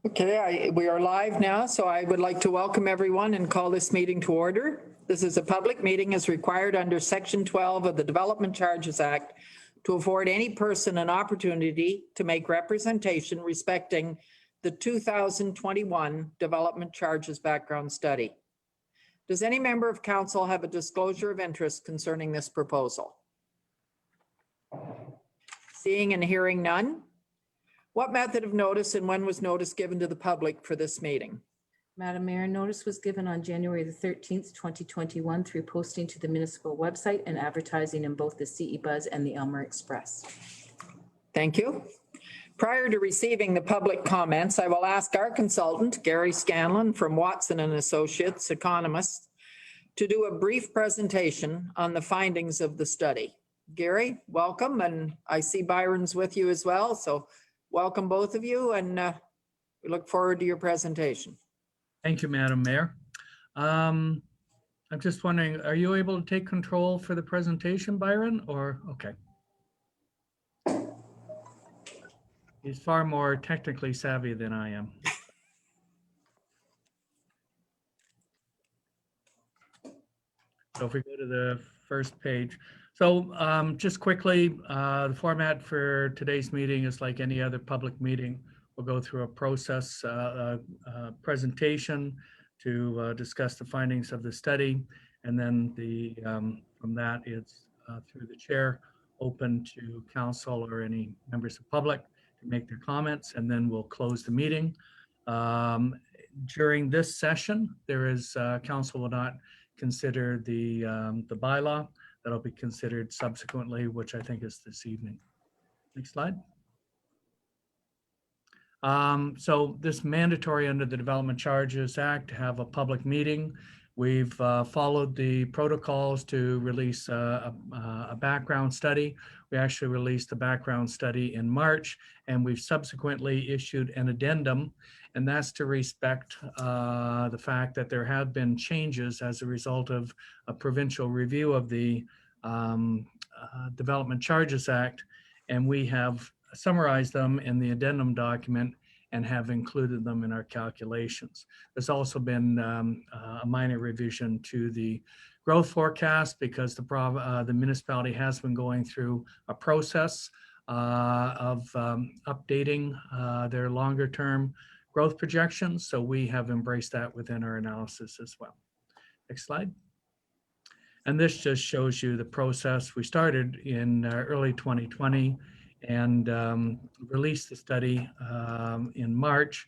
Okay, we are live now, so I would like to welcome everyone and call this meeting to order. This is a public meeting as required under Section 12 of the Development Charges Act to afford any person an opportunity to make representation respecting the 2021 Development Charges Background Study. Does any member of council have a disclosure of interest concerning this proposal? Seeing and hearing none. What method of notice and when was notice given to the public for this meeting? Madam Mayor, notice was given on January the 13th, 2021 through posting to the municipal website and advertising in both the CE Buzz and the Elmer Express. Thank you. Prior to receiving the public comments, I will ask our consultant, Gary Scandlan from Watson and Associates, Economists, to do a brief presentation on the findings of the study. Gary, welcome, and I see Byron's with you as well, so welcome both of you, and we look forward to your presentation. Thank you, Madam Mayor. I'm just wondering, are you able to take control for the presentation, Byron, or okay? He's far more technically savvy than I am. So if we go to the first page. So just quickly, the format for today's meeting is like any other public meeting. We'll go through a process presentation to discuss the findings of the study. And then from that, it's through the chair, open to council or any members of public to make their comments, and then we'll close the meeting. During this session, there is council will not consider the bylaw. That'll be considered subsequently, which I think is this evening. Next slide. So this mandatory under the Development Charges Act to have a public meeting. We've followed the protocols to release a background study. We actually released the background study in March, and we've subsequently issued an addendum, and that's to respect the fact that there have been changes as a result of a provincial review of the Development Charges Act, and we have summarized them in the addendum document and have included them in our calculations. There's also been a minor revision to the growth forecast because the municipality has been going through a process of updating their longer term growth projections. So we have embraced that within our analysis as well. Next slide. And this just shows you the process. We started in early 2020 and released the study in March,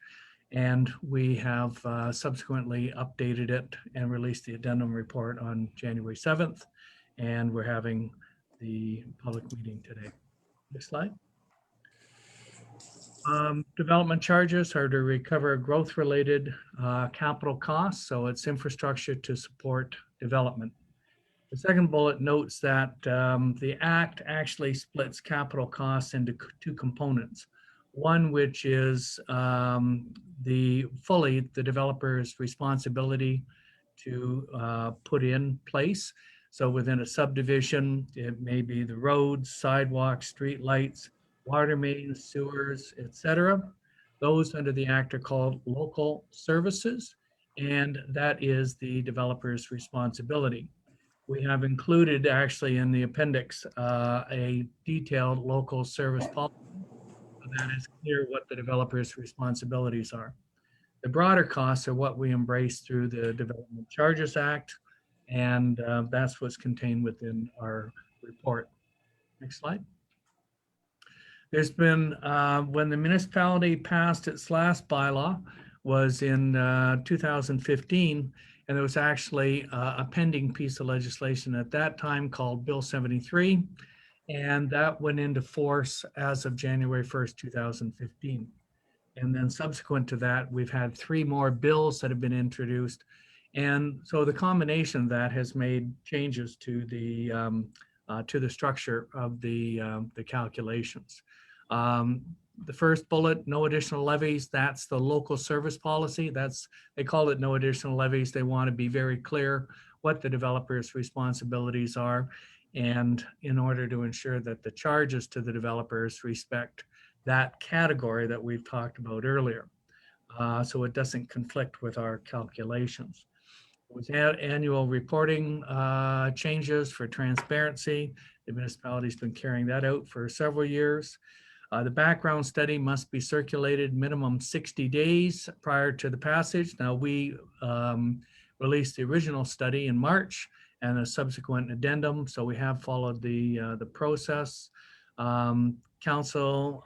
and we have subsequently updated it and released the addendum report on January 7th, and we're having the public meeting today. Next slide. Development charges are to recover growth-related capital costs, so it's infrastructure to support development. The second bullet notes that the Act actually splits capital costs into two components. One, which is the developer's responsibility to put in place. So within a subdivision, it may be the roads, sidewalks, street lights, water mains, sewers, etc. Those under the Act are called local services, and that is the developer's responsibility. We have included actually in the appendix a detailed local service policy so that is clear what the developer's responsibilities are. The broader costs are what we embrace through the Development Charges Act, and that's what's contained within our report. Next slide. There's been, when the municipality passed its last bylaw was in 2015, and there was actually a pending piece of legislation at that time called Bill 73, and that went into force as of January 1st, 2015. And then subsequent to that, we've had 3 more bills that have been introduced. And so the combination of that has made changes to the structure of the calculations. The first bullet, no additional levies, that's the local service policy. They call it no additional levies. They want to be very clear what the developer's responsibilities are, and in order to ensure that the charges to the developers respect that category that we've talked about earlier. so it doesn't conflict with our calculations. With annual reporting changes for transparency, the municipality's been carrying that out for several years. The background study must be circulated minimum 60 days prior to the passage. Now, we released the original study in March and a subsequent addendum, so we have followed the process. Council,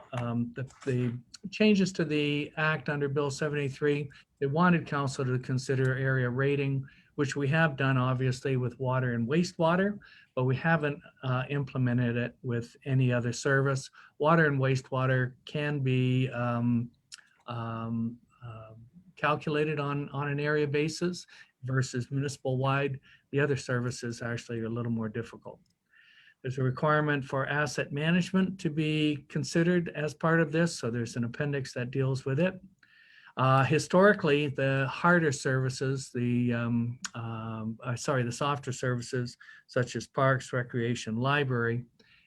the changes to the Act under Bill 73, they wanted council to consider area rating, which we have done obviously with water and wastewater, but we haven't implemented it with any other service. Water and wastewater can be calculated on an area basis versus municipal wide. The other services actually are a little more difficult. There's a requirement for asset management to be considered as part of this. So there's an appendix that deals with it. Historically, the harder services, the softer services, such as parks, recreation, library,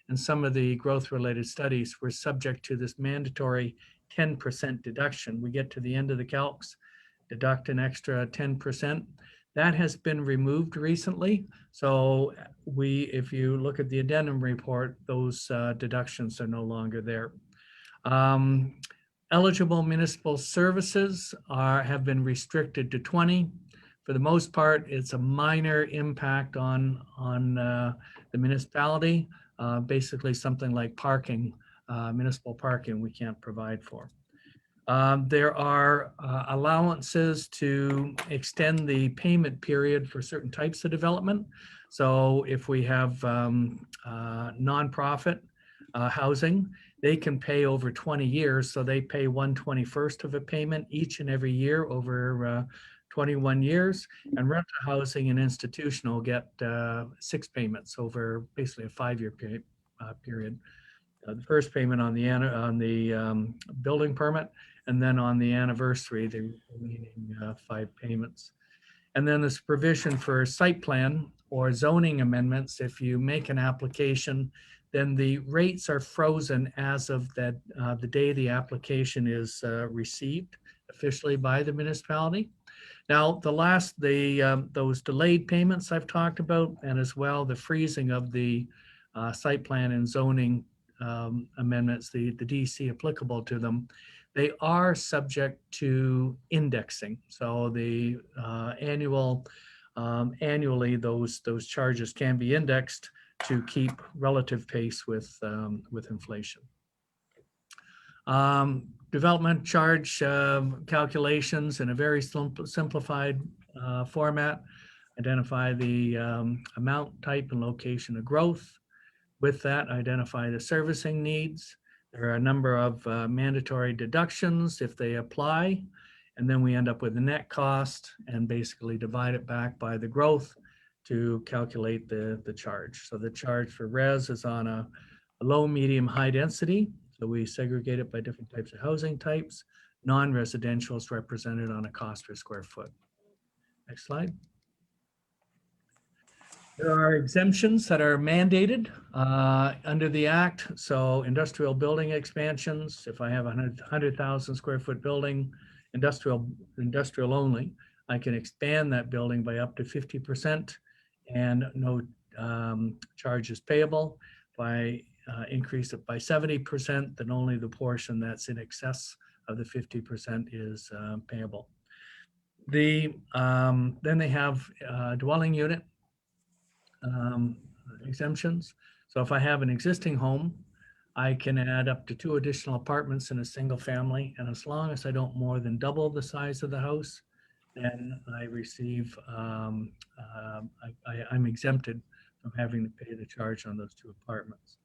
and some of the growth-related studies were subject to this mandatory 10% deduction. We get to the end of the calcs, deduct an extra 10%. That has been removed recently. So if you look at the addendum report, those deductions are no longer there. Eligible municipal services have been restricted to 20. For the most part, it's a minor impact on the municipality. Basically something like parking, municipal parking we can't provide for. There are allowances to extend the payment period for certain types of development. So if we have nonprofit housing, they can pay over 20 years. So they pay 1/21st of a payment each and every year over 21 years. And rental housing and institutional get 6 payments over basically a 5-year period. The first payment on the building permit, and then on the anniversary, the remaining 5 payments. And then this provision for site plan or zoning amendments. If you make an application, then the rates are frozen as of the day the application is received officially by the municipality. Now, those delayed payments I've talked about, and as well the freezing of the site plan and zoning amendments, the DC applicable to them, they are subject to indexing. So the annually those charges can be indexed to keep relative pace with inflation. Development charge calculations in a very simplified format. Identify the amount, type, and location of growth. With that, identify the servicing needs. There are a number of mandatory deductions if they apply, and then we end up with the net cost and basically divide it back by the growth to calculate the charge. So the charge for res is on a low, medium, high density. So we segregate it by different types of housing types. Non-residential is represented on a cost per square foot. Next slide. There are exemptions that are mandated under the Act. So industrial building expansions, if I have a 100,000 square foot building, industrial only, I can expand that building by up to 50% and no charges payable. If I increase it by 70%, then only the portion that's in excess of the 50% is payable. Then they have dwelling unit exemptions. So if I have an existing home, I can add up to 2 additional apartments in a single family. And as long as I don't more than double the size of the house, then I receive, I'm exempted from having to pay the charge on those 2 apartments.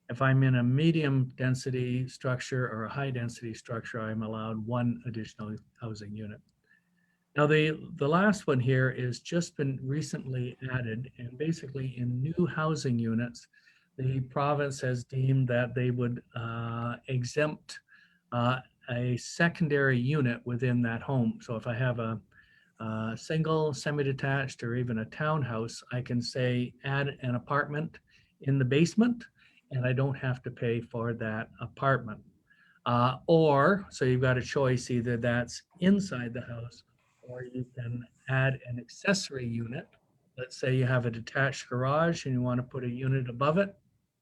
If I'm in a medium density structure or a high density structure, I'm allowed 1 additional housing unit. Now, the last one here is just been recently added, and basically in new housing units, the province has deemed that they would exempt a secondary unit within that home. So if I have a single, semi-detached, or even a townhouse, I can say add an apartment in the basement, and I don't have to pay for that apartment. So you've got a choice, either that's inside the house, or you can add an accessory unit. Let's say you have a detached garage and you want to put a unit above it,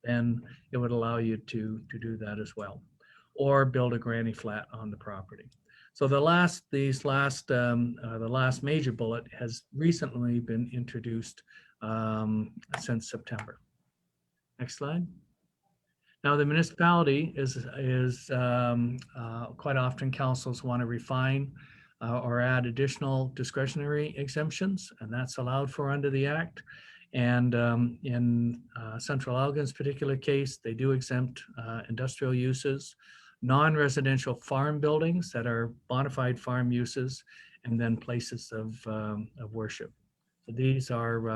then it would allow you to do that as well. Or build a granny flat on the property. So the last major bullet has recently been introduced since September. Next slide. Now, the municipality is quite often councils want to refine or add additional discretionary exemptions, and that's allowed for under the Act. And in Central Elgin's particular case, they do exempt industrial uses, non-residential farm buildings that are bona fide farm uses, and then places of worship. So these are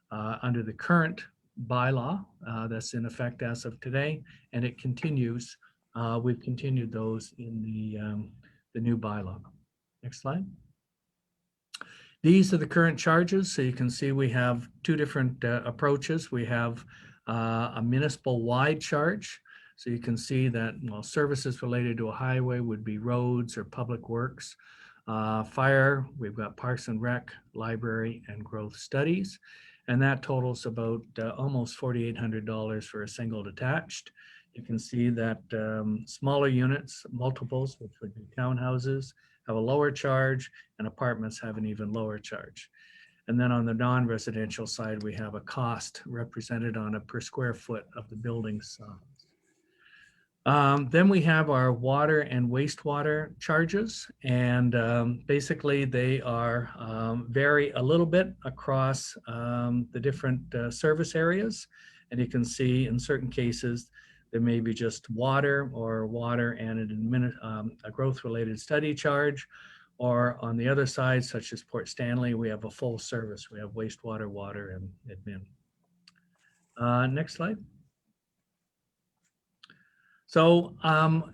under the current bylaw that's in effect as of today, and it continues. We've continued those in the new bylaw. Next slide. These are the current charges. So you can see we have two different approaches. We have a municipal wide charge. So you can see that, well, services related to a highway would be roads or public works. Fire, we've got Parks and Rec, library, and growth studies. And that totals about almost $4,800 for a single detached. You can see that smaller units, multiples, which would be townhouses, have a lower charge, and apartments have an even lower charge. And then on the non-residential side, we have a cost represented on a per square foot of the building size. Then we have our water and wastewater charges, and basically they are vary a little bit across the different service areas. And you can see in certain cases, there may be just water and a growth-related study charge. Or on the other side, such as Port Stanley, we have a full service. We have wastewater, water, and admin. Next slide. So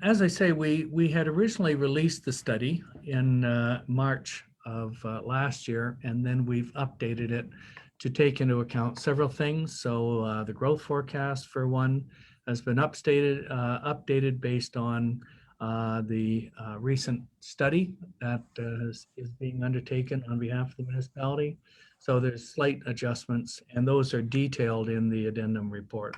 as I say, we had originally released the study in March of last year, and then we've updated it to take into account several things. So the growth forecast, for one, has been updated based on the recent study that is being undertaken on behalf of the municipality. So there's slight adjustments, and those are detailed in the addendum report.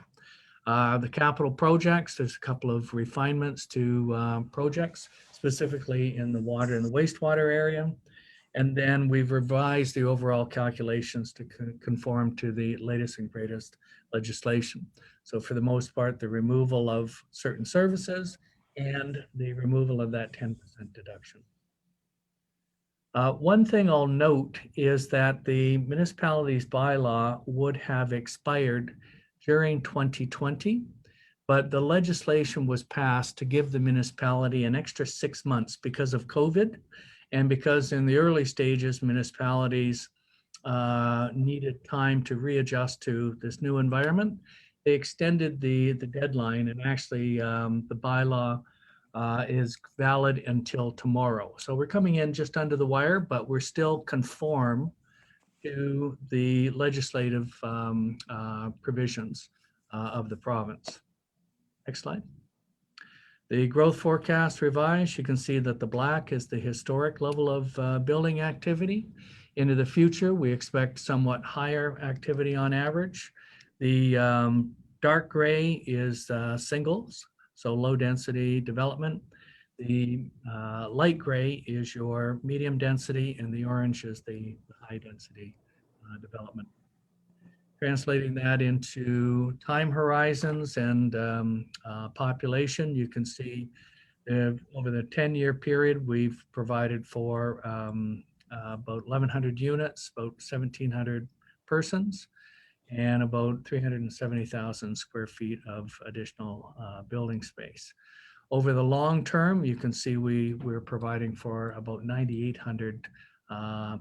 The capital projects, there's a couple of refinements to projects, specifically in the water and the wastewater area. And then we've revised the overall calculations to conform to the latest and greatest legislation. So for the most part, the removal of certain services and the removal of that 10% deduction. One thing I'll note is that the municipality's bylaw would have expired during 2020, but the legislation was passed to give the municipality an extra 6 months because of COVID, and because in the early stages, municipalities needed time to readjust to this new environment. They extended the deadline, and actually the bylaw is valid until tomorrow. So we're coming in just under the wire, but we're still conform to the legislative provisions of the province. Next slide. The growth forecast revised, you can see that the black is the historic level of building activity. Into the future, we expect somewhat higher activity on average. The dark gray is singles, so low density development. The light gray is your medium density, and the orange is the high density development. Translating that into time horizons and population, you can see over the 10-year period, we've provided for about 1,100 units, about 1,700 persons, and about 370,000 square feet of additional building space. Over the long term, you can see we're providing for about 9,800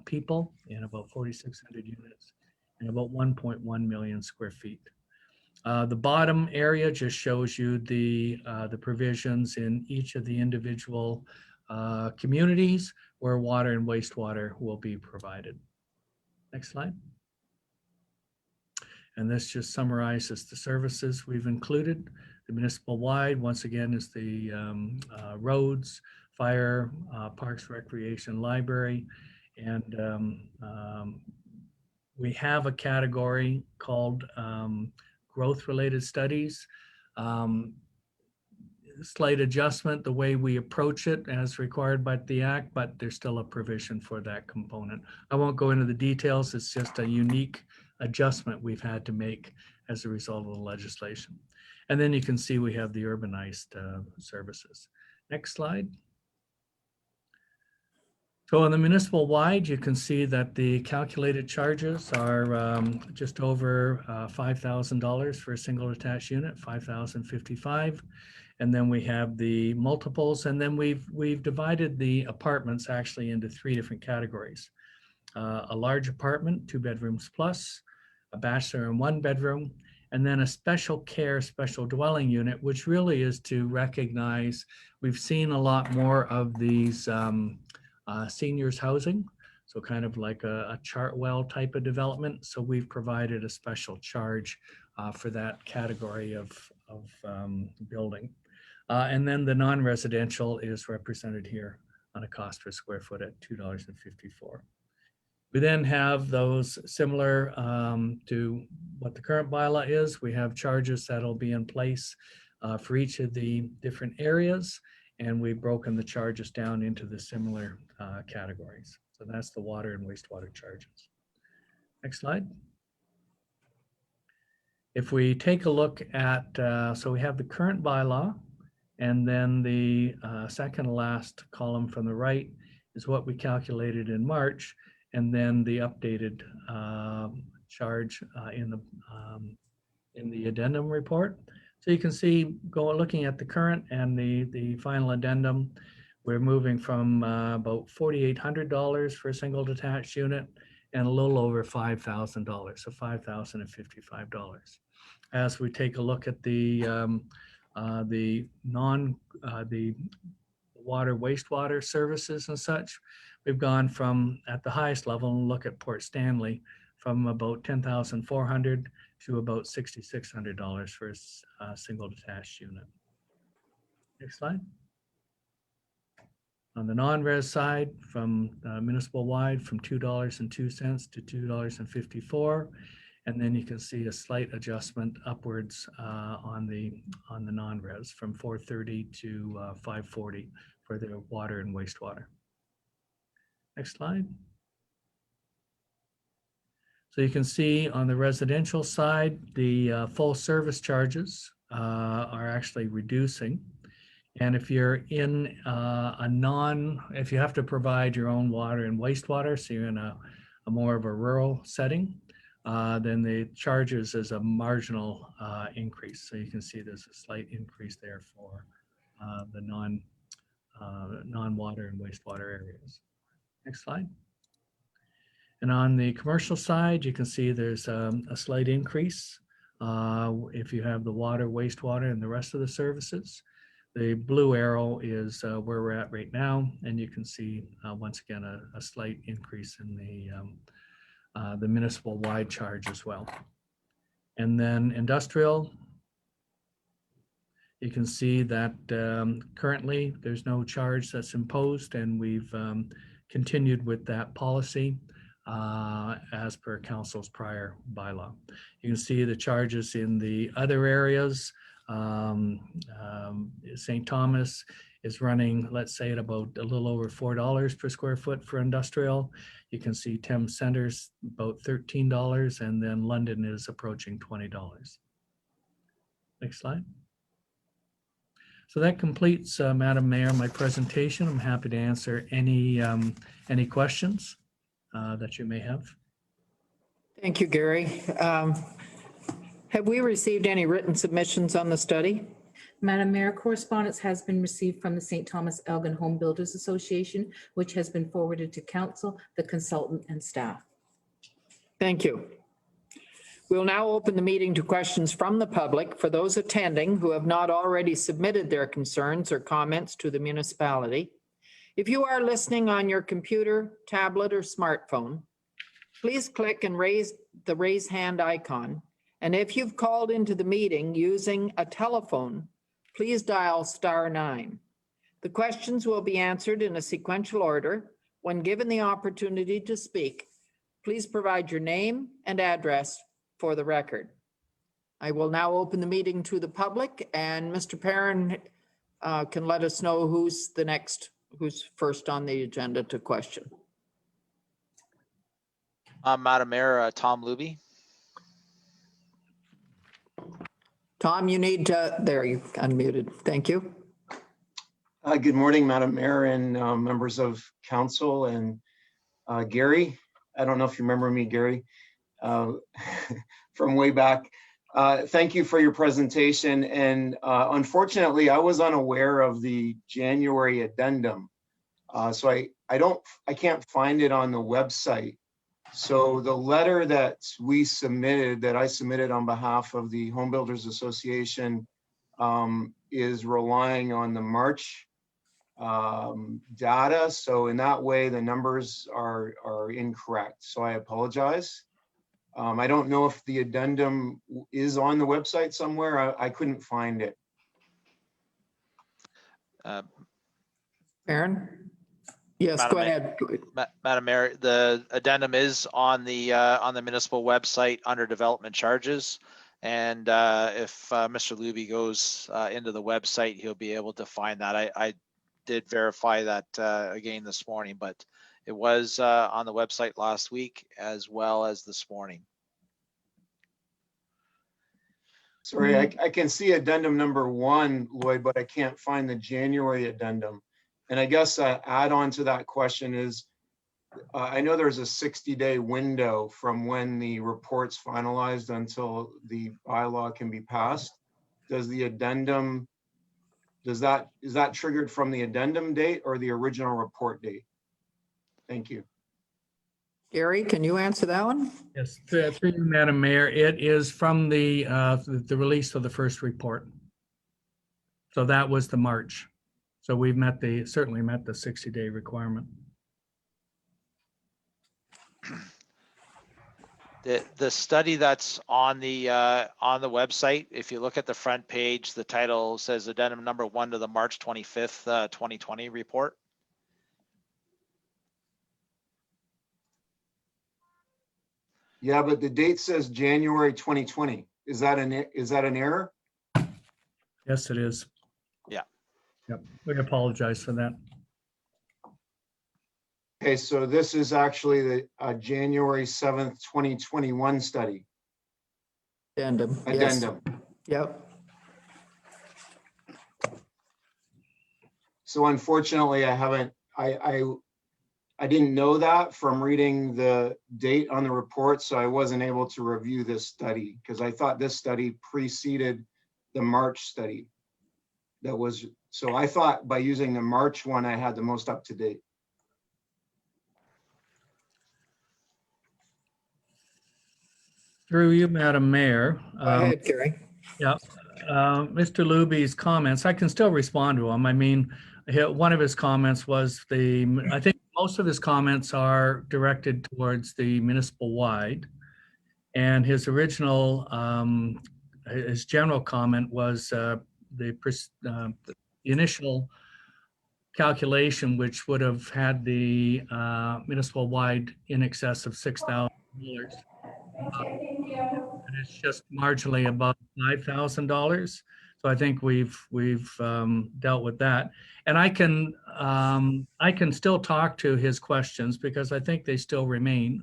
people in about 4,600 units and about 1.1 million square feet. The bottom area just shows you the provisions in each of the individual communities where water and wastewater will be provided. Next slide. And this just summarizes the services we've included. The municipal wide, once again, is the roads, fire, parks, recreation, library, and we have a category called growth-related studies. Slight adjustment the way we approach it as required by the Act, but there's still a provision for that component. I won't go into the details. It's just a unique adjustment we've had to make as a result of the legislation. And then you can see we have the urbanized services. Next slide. So on the municipal wide, you can see that the calculated charges are just over $5,000 for a single detached unit, $5,055. And then we have the multiples, and then we've divided the apartments actually into 3 different categories. A large apartment, 2 bedrooms plus, a bachelor and 1 bedroom, and then a special care, special dwelling unit, which really is to recognize, we've seen a lot more of these seniors housing, so kind of like a Chartwell type of development. So we've provided a special charge for that category of building. And then the non-residential is represented here on a cost per square foot at $2.54. We then have those similar to what the current bylaw is. We have charges that'll be in place for each of the different areas, and we've broken the charges down into the similar categories. So that's the water and wastewater charges. Next slide. If we take a look at, so we have the current bylaw, and then the second to last column from the right is what we calculated in March, and then the updated charge in the addendum report. So you can see, looking at the current and the final addendum, we're moving from about $4,800 for a single detached unit and a little over $5,000, so $5,055. As we take a look at the water wastewater services and such, we've gone from, at the highest level, and look at Port Stanley, from about $10,400 to about $6,600 for a single detached unit. Next slide. On the non-res side, from municipal wide, from $2.02 to $2.54. And then you can see a slight adjustment upwards on the non-res from $4.30 to $5.40 for the water and wastewater. Next slide. So you can see on the residential side, the full service charges are actually reducing. And if you're in if you have to provide your own water and wastewater, so you're in a more of a rural setting, then the charges is a marginal increase. So you can see there's a slight increase there for the non-water and wastewater areas. Next slide. And on the commercial side, you can see there's a slight increase if you have the water, wastewater, and the rest of the services. The blue arrow is where we're at right now, and you can see once again a slight increase in the municipal wide charge as well. And then industrial, you can see that currently there's no charge that's imposed, and we've continued with that policy as per council's prior bylaw. You can see the charges in the other areas. St. Thomas is running, let's say, at about a little over $4 per square foot for industrial. You can see Thames Center's about $13, and then London is approaching $20. Next slide. So that completes, Madam Mayor, my presentation. I'm happy to answer any questions that you may have. Thank you, Gary. Have we received any written submissions on the study? Madam Mayor, correspondence has been received from the St. Thomas Elgin Home Builders Association, which has been forwarded to council, the consultant, and staff. Thank you. We'll now open the meeting to questions from the public. For those attending who have not already submitted their concerns or comments to the municipality, if you are listening on your computer, tablet, or smartphone, please click and raise the raise hand icon, And if you've called into the meeting using a telephone, please dial *9. The questions will be answered in a sequential order. When given the opportunity to speak, please provide your name and address for the record. I will now open the meeting to the public, and Mr. Perrin can let us know who's first on the agenda to question. Madam Mayor, Tom Luby. Tom, you need to, there, you unmuted. Thank you. Good morning, Madam Mayor and members of council, and Gary. I don't know if you remember me, Gary, from way back. Thank you for your presentation. And unfortunately, I was unaware of the January addendum. So I can't find it on the website. So the letter that I submitted on behalf of the Home Builders Association is relying on the March data. So in that way, the numbers are incorrect. So I apologize. I don't know if the addendum is on the website somewhere. I couldn't find it. Aaron? Yes, go ahead. Madam Mayor, the addendum is on the municipal website under development charges. And if Mr. Luby goes into the website, he'll be able to find that. I did verify that again this morning, but it was on the website last week as well as this morning. Sorry, I can see addendum number 1, Lloyd, but I can't find the January addendum. And I guess add on to that question is, I know there's a 60-day window from when the report's finalized until the bylaw can be passed. Does the addendum, is that triggered from the addendum date or the original report date? Thank you. Gary, can you answer that one? Yes, through you, Madam Mayor, it is from the release of the first report. So that was the March. So we've certainly met the 60-day requirement. The study that's on the website, if you look at the front page, the title says addendum number 1 to the March 25th, 2020 report. Yeah, but the date says January 2020. Is that an error? Yes, it is. Yeah. Yep. We apologize for that. Okay, so this is actually the January 7th, 2021 study. Addendum. Addendum. Yes. Yep. So unfortunately, I didn't know that from reading the date on the report, so I wasn't able to review this study because I thought this study preceded the March study. So I thought by using the March one, I had the most up to date. Through you, Madam Mayor. Go ahead, Gary. Yeah, Mr. Luby's comments, I can still respond to him. I mean, one of his comments was I think most of his comments are directed towards the municipal wide. And his original, his general comment was the initial calculation, which would have had the municipal wide in excess of $6,000. And it's just marginally above $5,000. So I think we've dealt with that. And I can still talk to his questions because I think they still remain.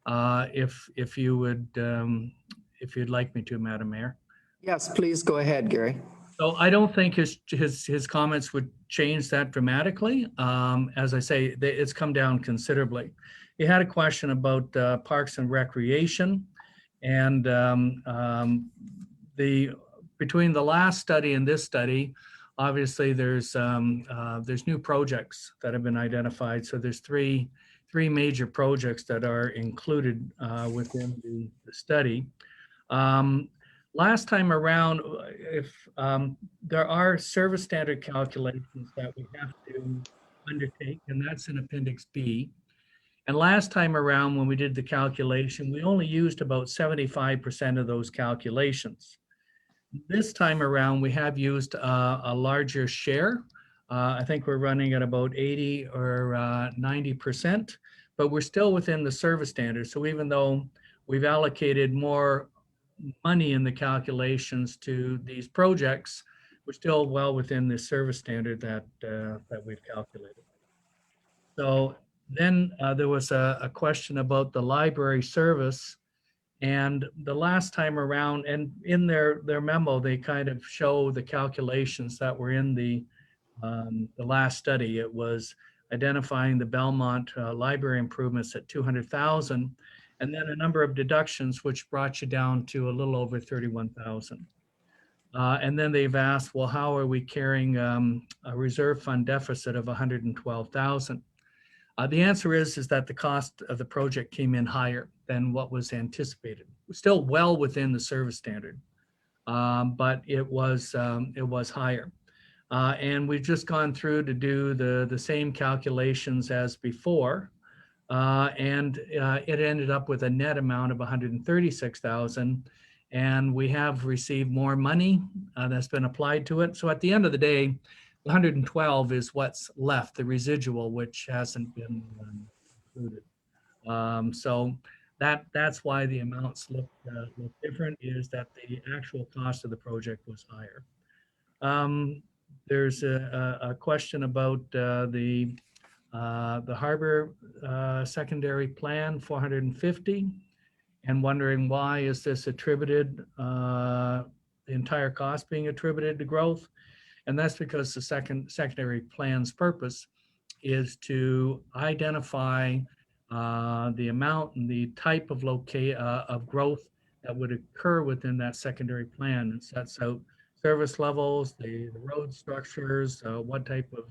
If you'd like me to, Madam Mayor. Yes, please go ahead, Gary. So I don't think his comments would change that dramatically. As I say, it's come down considerably. He had a question about parks and recreation, and between the last study and this study, obviously there's new projects that have been identified. So there's three major projects that are included within the study. Last time around, if there are service standard calculations that we have to undertake, and that's in Appendix B. And last time around, when we did the calculation, we only used about 75% of those calculations. This time around, we have used a larger share. I think we're running at about 80 or 90%, but we're still within the service standard. So even though we've allocated more money in the calculations to these projects, we're still well within the service standard that we've calculated. So then there was a question about the library service. And the last time around, and in their memo, they kind of show the calculations that were in the last study. It was identifying the Belmont library improvements at 200,000, and then a number of deductions, which brought you down to a little over 31,000. And then they've asked, well, how are we carrying a reserve fund deficit of 112,000? The answer is that the cost of the project came in higher than what was anticipated. Still well within the service standard, but it was higher. And we've just gone through to do the same calculations as before, and it ended up with a net amount of 136,000. And we have received more money that's been applied to it. So at the end of the day, 112 is what's left, the residual, which hasn't been included. So that's why the amounts look different, is that the actual cost of the project was higher. There's a question about the harbor secondary plan, 450, and wondering why is this attributed, the entire cost being attributed to growth. And that's because the secondary plan's purpose is to identify the amount and the type of of growth that would occur within that secondary plan. It sets out service levels, the road structures, what type of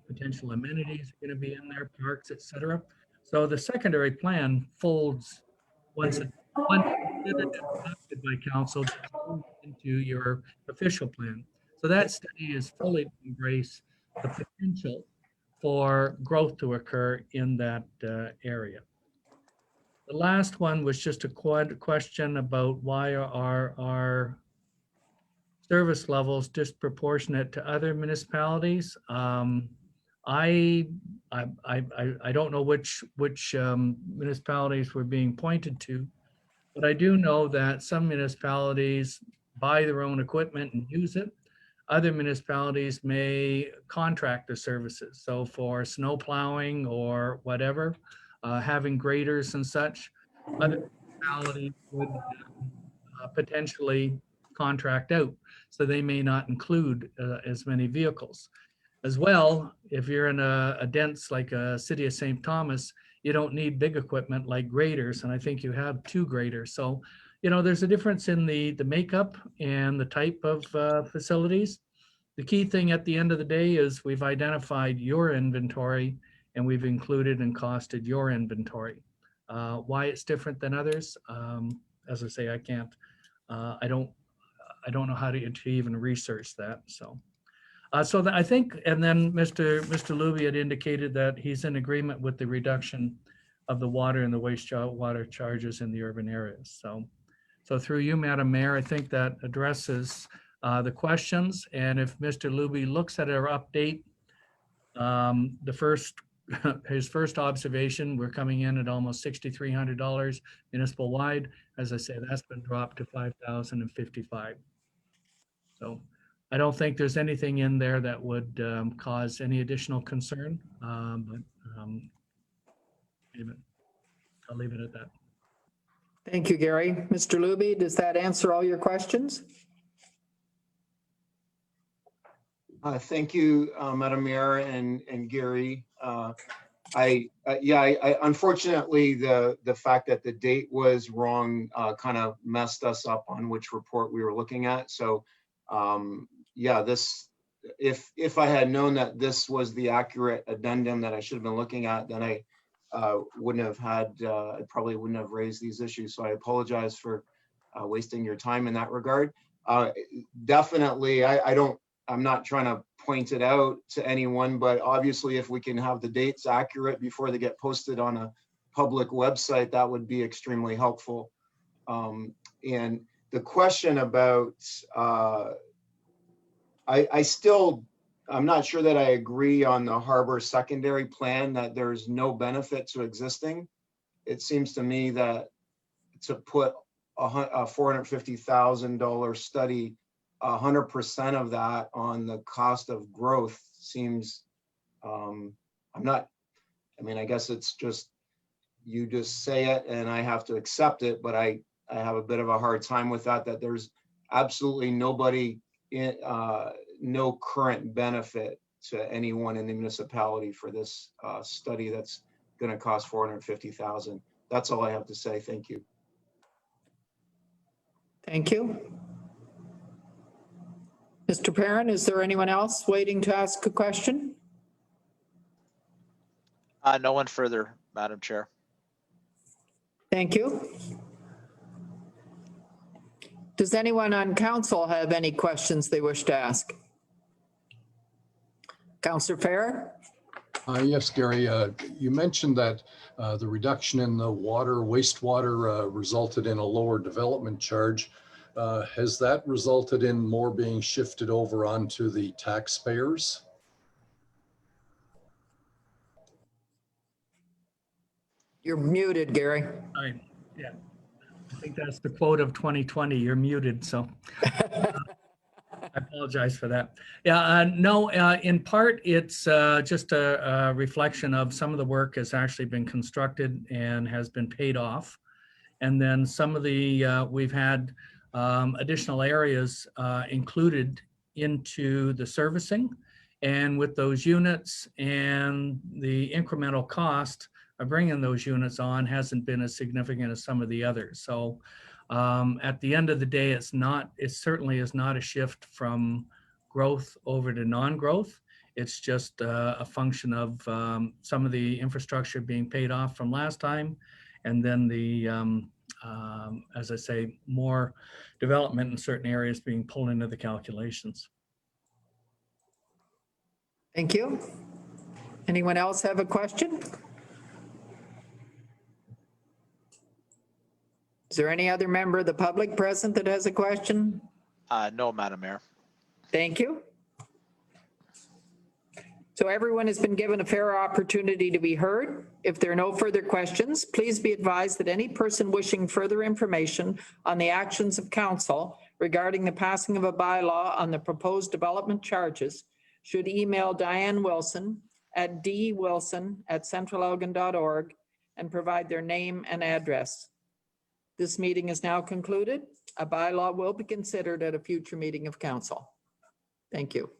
potential amenities are going to be in there, parks, etc. So the secondary plan folds once adopted by council into your official plan. So that study is fully to embrace the potential for growth to occur in that area. The last one was just a question about why are our service levels disproportionate to other municipalities. I don't know which municipalities were being pointed to, but I do know that some municipalities buy their own equipment and use it. Other municipalities may contract the services. So for snow plowing or whatever, having graders and such, other municipalities would potentially contract out. So they may not include as many vehicles. As well, if you're in a dense, like a city of St. Thomas, you don't need big equipment like graders. And I think you have 2 graders. So, you know, there's a difference in the makeup and the type of facilities. The key thing at the end of the day is we've identified your inventory and we've included and costed your inventory. Why it's different than others, as I say, I can't, I don't know how to even research that. So I think, and then Mr. Luby had indicated that he's in agreement with the reduction of the water and the wastewater charges in the urban areas. So through you, Madam Mayor, I think that addresses the questions. And if Mr. Luby looks at our update, his first observation, we're coming in at almost $6,300 municipal wide. As I say, that's been dropped to $5,055. So I don't think there's anything in there that would cause any additional concern, but I'll leave it at that. Thank you, Gary. Mr. Luby, does that answer all your questions? Thank you, Madam Mayor and Gary. Unfortunately, the fact that the date was wrong kind of messed us up on which report we were looking at. So if I had known that this was the accurate addendum that I should have been looking at, then I wouldn't have had, I probably wouldn't have raised these issues. So I apologize for wasting your time in that regard. Definitely, I'm not trying to pointed out to anyone, but obviously if we can have the dates accurate before they get posted on a public website, that would be extremely helpful. And the question about, I'm not sure that I agree on the harbor secondary plan, that there's no benefit to existing. It seems to me that to put a $450,000 study, 100% of that on the cost of growth seems, I guess it's just, you just say it and I have to accept it, but I have a bit of a hard time with that there's absolutely nobody in, no current benefit to anyone in the municipality for this study that's going to cost $450,000. That's all I have to say. Thank you. Thank you. Mr. Perrin, is there anyone else waiting to ask a question? No one further, Madam Chair. Thank you. Does anyone on council have any questions they wish to ask? Councillor Farrer? Yes, Gary, you mentioned that the reduction in the wastewater resulted in a lower development charge. Has that resulted in more being shifted over onto the taxpayers? You're muted, Gary. Yeah, I think that's the quote of 2020. You're muted, so I apologize for that. Yeah, no, in part, it's just a reflection of some of the work has actually been constructed and has been paid off. And then some of the, we've had additional areas included into the servicing. And with those units and the incremental cost of bringing those units on hasn't been as significant as some of the others. So at the end of the day, it certainly is not a shift from growth over to non-growth. It's just a function of some of the infrastructure being paid off from last time. And then the, as I say, more development in certain areas being pulled into the calculations. Thank you. Anyone else have a question? Is there any other member of the public present that has a question? No, Madam Mayor. Thank you. So everyone has been given a fair opportunity to be heard. If there are no further questions, please be advised that any person wishing further information on the actions of council regarding the passing of a bylaw on the proposed development charges should email Diane Wilson at dwilson@centralelgin.org and provide their name and address. This meeting is now concluded. A bylaw will be considered at a future meeting of council. Thank you.